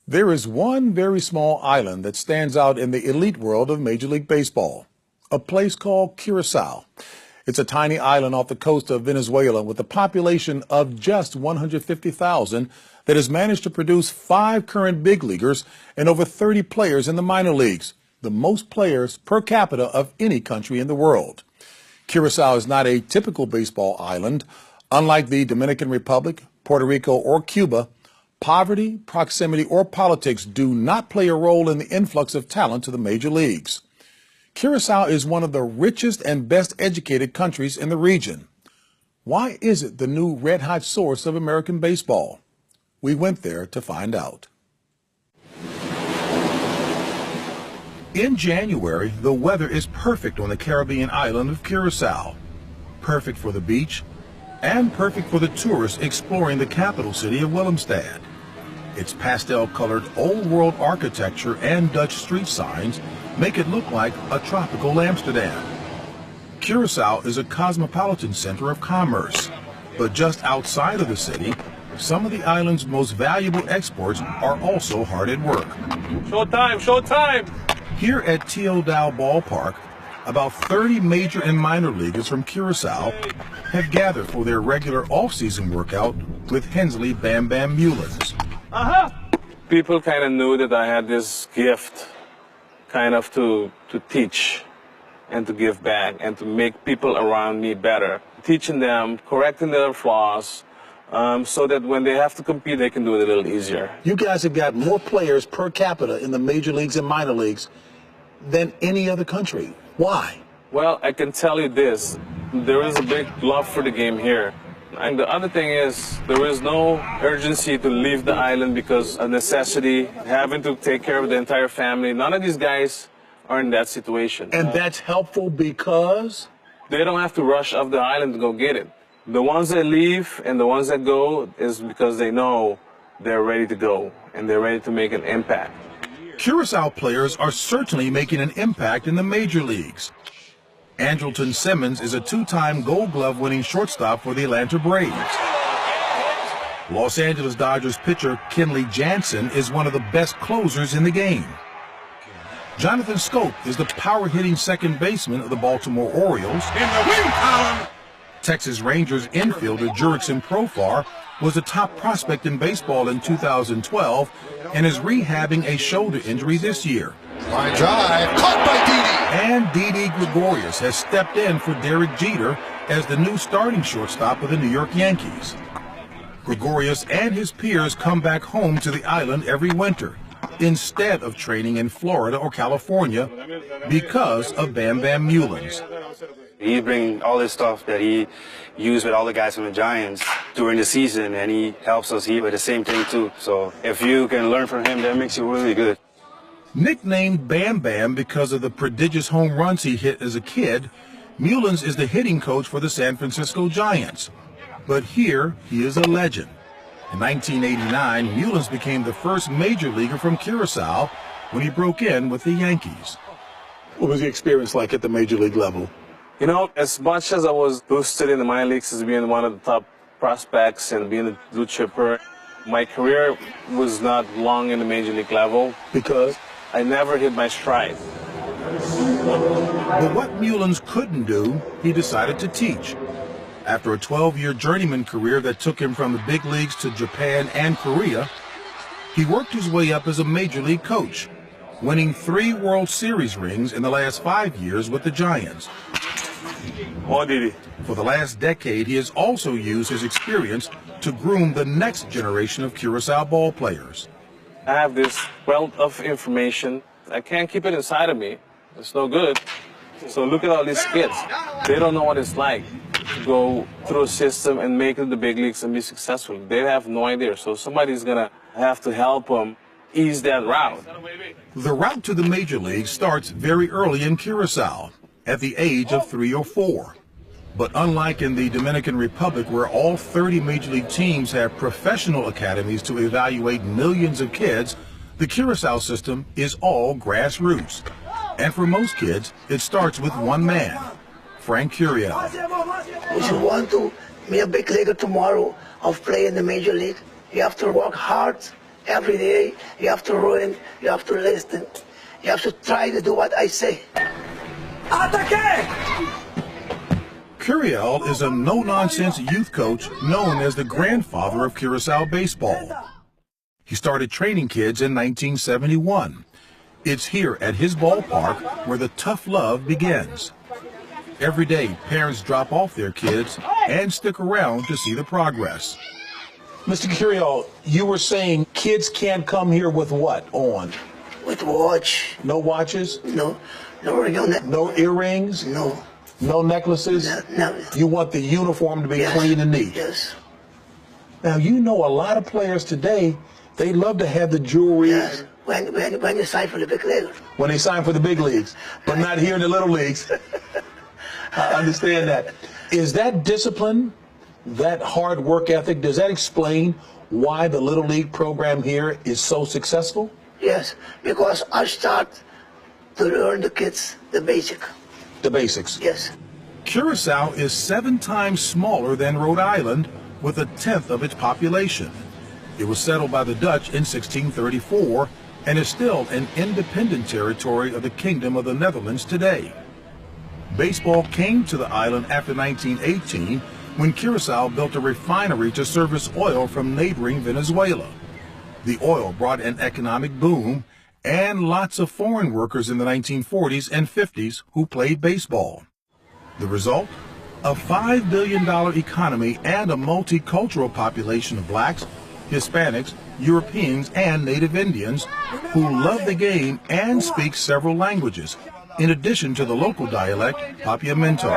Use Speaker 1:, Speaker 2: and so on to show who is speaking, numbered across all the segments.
Speaker 1: There is one very small island that stands out in the elite world of Major League Baseball, a place called Curacao. It's a tiny island off the coast of Venezuela with a population of just 150,000 that has managed to produce 5 current big leaguers and over 30 players in the minor leagues, the most players per capita of any country in the world. Curacao is not a typical baseball island. Unlike the Dominican Republic, Puerto Rico, or Cuba, poverty, proximity, or politics do not play a role in the influx of talent to the major leagues. Curacao is one of the richest and best educated countries in the region. Why is it the new red-hot source of American baseball? We went there to find out. In January, the weather is perfect on the Caribbean island of Curacao. Perfect for the beach and perfect for the tourists exploring the capital city of Willemstad. Its pastel-colored old-world architecture and Dutch street signs make it look like a tropical Amsterdam. Curacao is a cosmopolitan center of commerce, but just outside of the city, some of the island's most valuable exports are also hard at work.
Speaker 2: Showtime! Showtime!
Speaker 1: Here at Teodao Ballpark, about 30 major and minor leaguers from Curacao have gathered for their regular off-season workout with Hensley Bam Bam Mullins.
Speaker 2: People kind of knew that I had this gift kind of to teach and to give back and to make people around me better. Teaching them, correcting their flaws, so that when they have to compete, they can do it a little easier.
Speaker 1: You guys have got more players per capita in the major leagues and minor leagues than any other country. Why?
Speaker 2: Well, I can tell you this. There is a big love for the game here. And the other thing is, there is no urgency to leave the island because of necessity, having to take care of the entire family. None of these guys are in that situation.
Speaker 1: And that's helpful because?
Speaker 2: They don't have to rush off the island to go get it. The ones that leave and the ones that go is because they know they're ready to go and they're ready to make an impact.
Speaker 1: Curacao players are certainly making an impact in the major leagues. Andrelton Simmons is a 2-time Gold Glove winning shortstop for the Atlanta Braves. Los Angeles Dodgers pitcher Kenley Jansen is one of the best closers in the game. Jonathan Scope is the power-hitting second baseman of the Baltimore Orioles.
Speaker 3: In the win column!
Speaker 1: Texas Rangers infielder Jurickson Profar was a top prospect in baseball in 2012 and is rehabbing a shoulder injury this year.
Speaker 3: Line drive, caught by Didi.
Speaker 1: And Didi Gregorius has stepped in for Derek Jeter as the new starting shortstop of the New York Yankees. Gregorius and his peers come back home to the island every winter instead of training in Florida or California because of Bam Bam Mullins.
Speaker 4: He brings all this stuff that he used with all the guys from the Giants during the season, and he helps us here with the same thing too. So if you can learn from him, that makes you really good.
Speaker 1: Nicknamed Bam Bam because of the prodigious home runs he hit as a kid, Mullins is the hitting coach for the San Francisco Giants. But here, he is a legend. In 1989, Mullins became the first major leaguer from Curacao when he broke in with the Yankees. What was the experience like at the major league level?
Speaker 2: You know, as much as I was boosted in the minor leagues as being one of the top prospects and being a blue chipper, my career was not long in the major league level.
Speaker 1: Because?
Speaker 2: I never hit my stride.
Speaker 1: But what Mullins couldn't do, he decided to teach. After a 12-year journeyman career that took him from the big leagues to Japan and Korea, he worked his way up as a major league coach, winning 3 World Series rings in the last 5 years with the Giants.
Speaker 2: Oh, Didi.
Speaker 1: For the last decade, he has also used his experience to groom the next generation of Curacao ball players.
Speaker 2: I have this wealth of information. I can't keep it inside of me. It's no good. So look at all these kids. They don't know what it's like to go through a system and make it to the big leagues and be successful. They have no idea. So somebody's going to have to help them ease that route.
Speaker 1: The route to the major leagues starts very early in Curacao, at the age of 3 or 4. But unlike in the Dominican Republic, where all 30 major league teams have professional academies to evaluate millions of kids, the Curacao system is all grassroots. And for most kids, it starts with one man, Frank Curiel.
Speaker 5: If you want to be a big leaguer tomorrow or play in the major league, you have to work hard Every day, you have to run, you have to listen, you have to try to do what I say. Attaque!
Speaker 1: Curiel is a no-nonsense youth coach known as the grandfather of Curacao baseball. He started training kids in 1971. It's here at his ballpark where the tough love begins. Every day, parents drop off their kids and stick around to see the progress. Mr. Curiel, you were saying kids can't come here with what on?
Speaker 5: With watch.
Speaker 1: No watches?
Speaker 5: No ring on that.
Speaker 1: No earrings?
Speaker 5: No.
Speaker 1: No necklaces?
Speaker 5: No.
Speaker 1: You want the uniform to be
Speaker 5: Yes.
Speaker 1: clean and neat?
Speaker 5: Yes.
Speaker 1: Now, you know a lot of players today, they love to have the jewelry
Speaker 5: Yes. When you sign for the big league.
Speaker 1: when they sign for the big leagues, but not here in the little leagues. I understand that. Is that discipline, that hard work ethic, does that explain why the Little League program here is so successful?
Speaker 5: Yes, because I start to learn the kids the basic.
Speaker 1: The basics.
Speaker 5: Yes.
Speaker 1: Curacao is 7 times smaller than Rhode Island, with 1/10 of its population. It was settled by the Dutch in 1634 and is still an independent territory of the Kingdom of the Netherlands today. Baseball came to the island after 1918 when Curacao built a refinery to service oil from neighboring Venezuela. The oil brought an economic boom and lots of foreign workers in the 1940s and 50s who played baseball. The result? A $5 billion economy and a multicultural population of blacks, Hispanics, Europeans, and Native Indians who love the game and speak several languages, in addition to the local dialect, Papiamento.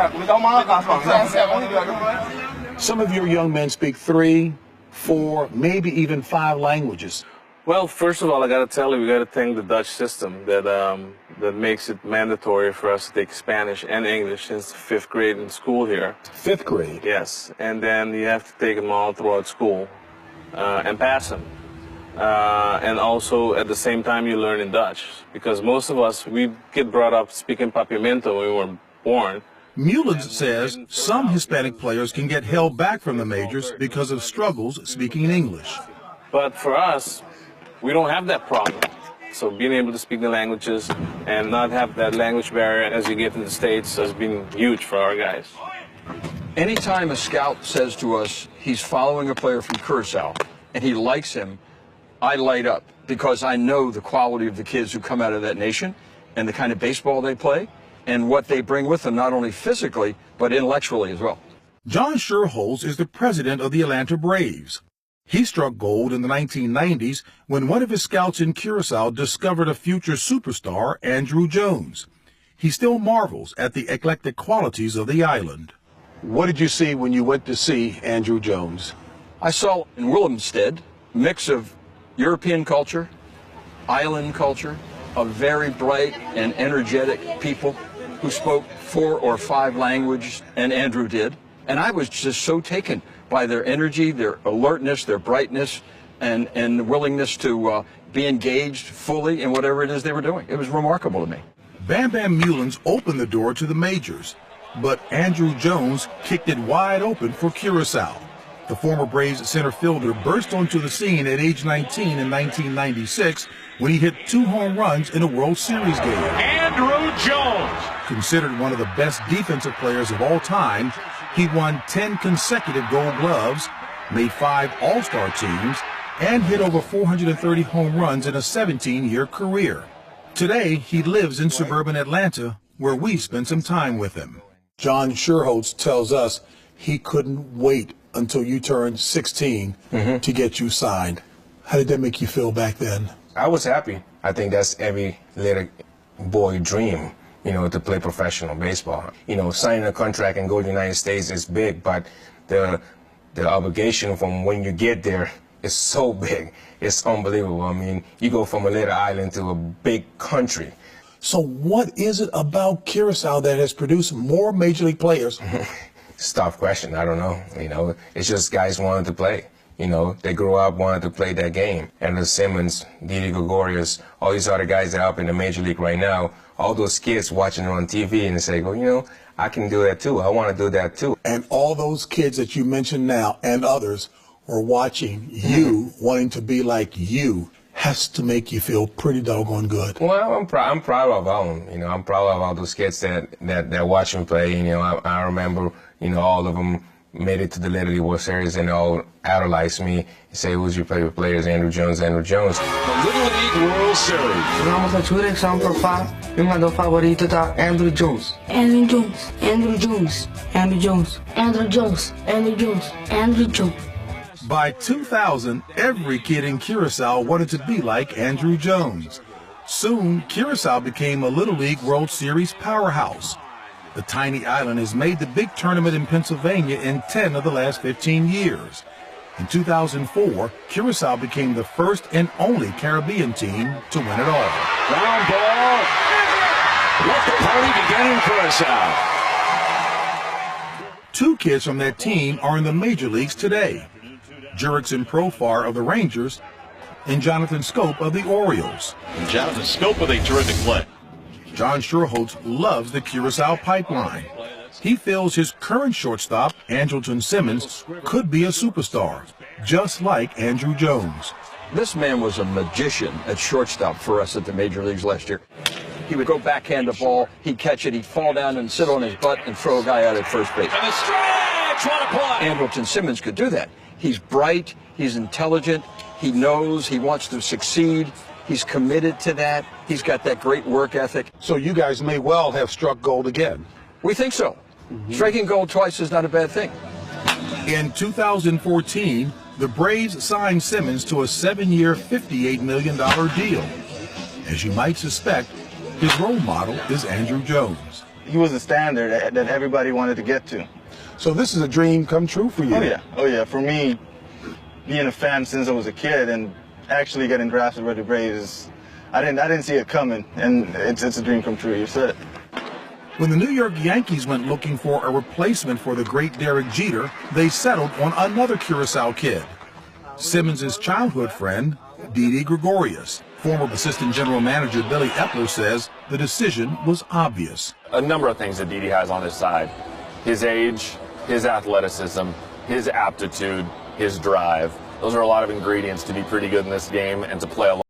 Speaker 1: Some of your young men speak 3, 4, maybe even 5 languages.
Speaker 2: Well, first of all, I got to tell you, we got to thank the Dutch system that makes it mandatory for us to take Spanish and English since 5th grade in school here.
Speaker 1: 5th grade?
Speaker 2: Yes, and then you have to take them all throughout school and pass them. And also, at the same time, you learn in Dutch, because most of us, we get brought up speaking Papiamento when we were born.
Speaker 1: Mullins says some Hispanic players can get held back from the majors because of struggles speaking English.
Speaker 2: But for us, we don't have that problem. So being able to speak the languages and not have that language barrier as you get in the States has been huge for our guys.
Speaker 6: Anytime a scout says to us he's following a player from Curacao and he likes him, I light up, because I know the quality of the kids who come out of that nation and the kind of baseball they play and what they bring with them, not only physically, but intellectually as well.
Speaker 1: John Sherholz is the president of the Atlanta Braves. He struck gold in the 1990s when one of his scouts in Curacao discovered a future superstar, Andrew Jones. He still marvels at the eclectic qualities of the island. What did you see when you went to see Andrew Jones?
Speaker 6: I saw in Willemstad a mix of European culture, island culture, of very bright and energetic people who spoke 4 or 5 languages, and Andrew did. And I was just so taken by their energy, their alertness, their brightness, and willingness to be engaged fully in whatever it is they were doing. It was remarkable to me.
Speaker 1: Bam Bam Mullins opened the door to the majors, but Andrew Jones kicked it wide open for Curacao. The former Braves center fielder burst onto the scene at age 19 in 1996 when he hit 2 home runs in a World Series game.
Speaker 7: Andrew Jones.
Speaker 1: Considered one of the best defensive players of all time, he won 10 consecutive Gold Gloves, made 5 All-Star teams, and hit over 430 home runs in a 17-year career. Today, he lives in suburban Atlanta, where we spent some time with him. John Sherholz tells us he couldn't wait until you turned 16 to get you signed. How did that make you feel back then?
Speaker 8: I was happy. I think that's every little boy dream, you know, to play professional baseball. You know, signing a contract and go to the United States is big, but the obligation from when you get there is so big. It's unbelievable. I mean, you go from a little island to a big country.
Speaker 1: So what is it about Curacao that has produced more major league players?
Speaker 8: It's a tough question. I don't know. You know, it's just guys wanted to play. You know, they grew up wanted to play that game. And Simmons, Didi Gregorius, all these other guys that are up in the major league right now, all those kids watching it on TV and they say, well, you know, I can do that too. I want to do that too.
Speaker 1: And all those kids that you mentioned now and others or watching you wanting to be like you has to make you feel pretty doggone good.
Speaker 8: Well, I'm proud of all of them. You know, I'm proud of all those kids that watch me play. You know, I remember, you know, all of them made it to the Little League World Series and all idolized me. Say, who's your favorite players? Andrew Jones, Andrew Jones.
Speaker 7: The Little League World Series.
Speaker 9: Vamos a seleção por fã. Meu jogador favorito tá Andrew Jones.
Speaker 10: Andrew Jones.
Speaker 9: Andrew Jones. Andrew Jones.
Speaker 10: Andrew Jones. Andrew Jones. Andrew Jones.
Speaker 1: By 2000, every kid in Curacao wanted to be like Andrew Jones. Soon, Curacao became a Little League World Series powerhouse. The tiny island has made the big tournament in Pennsylvania in 10 of the last 15 years. In 2004, Curacao became the first and only Caribbean team to win it all.
Speaker 7: Ground ball. Let the party begin in Curacao.
Speaker 1: 2 kids from that team are in the major leagues today. Jurickson Profar of the Rangers and Jonathan Scope of the Orioles.
Speaker 7: And Jonathan Scope with a terrific play.
Speaker 1: John Schuerholz loves the Curacao pipeline. He feels his current shortstop, Andrelton Simmons, could be a superstar, just like Andrew Jones.
Speaker 6: This man was a magician at shortstop for us at the major leagues last year. He would go backhand the ball, he'd catch it, he'd fall down and sit on his butt and throw a guy out at first base.
Speaker 7: And the stretch, what a play!
Speaker 6: Andrelton Simmons could do that. He's bright, he's intelligent, he knows he wants to succeed, he's committed to that, he's got that great work ethic.
Speaker 1: So you guys may well have struck gold again.
Speaker 6: We think so. Striking gold twice is not a bad thing.
Speaker 1: In 2014, the Braves signed Simmons to a 7-year, $58 million deal. As you might suspect, his role model is Andrew Jones.
Speaker 11: He was the standard that everybody wanted to get to.
Speaker 1: So this is a dream come true for you.
Speaker 11: Oh yeah. For me, being a fan since I was a kid and actually getting drafted by the Braves, I didn't see it coming, and it's a dream come true. You said it.
Speaker 1: When the New York Yankees went looking for a replacement for the great Derek Jeter, they settled on another Curacao kid, Simmons' childhood friend, Didi Gregorius. Former assistant general manager Billy Epler says the decision was obvious.
Speaker 12: A number of things that Didi has on his side: his age, his athleticism, his aptitude, his drive. Those are a lot of ingredients to be pretty good in this game and to play a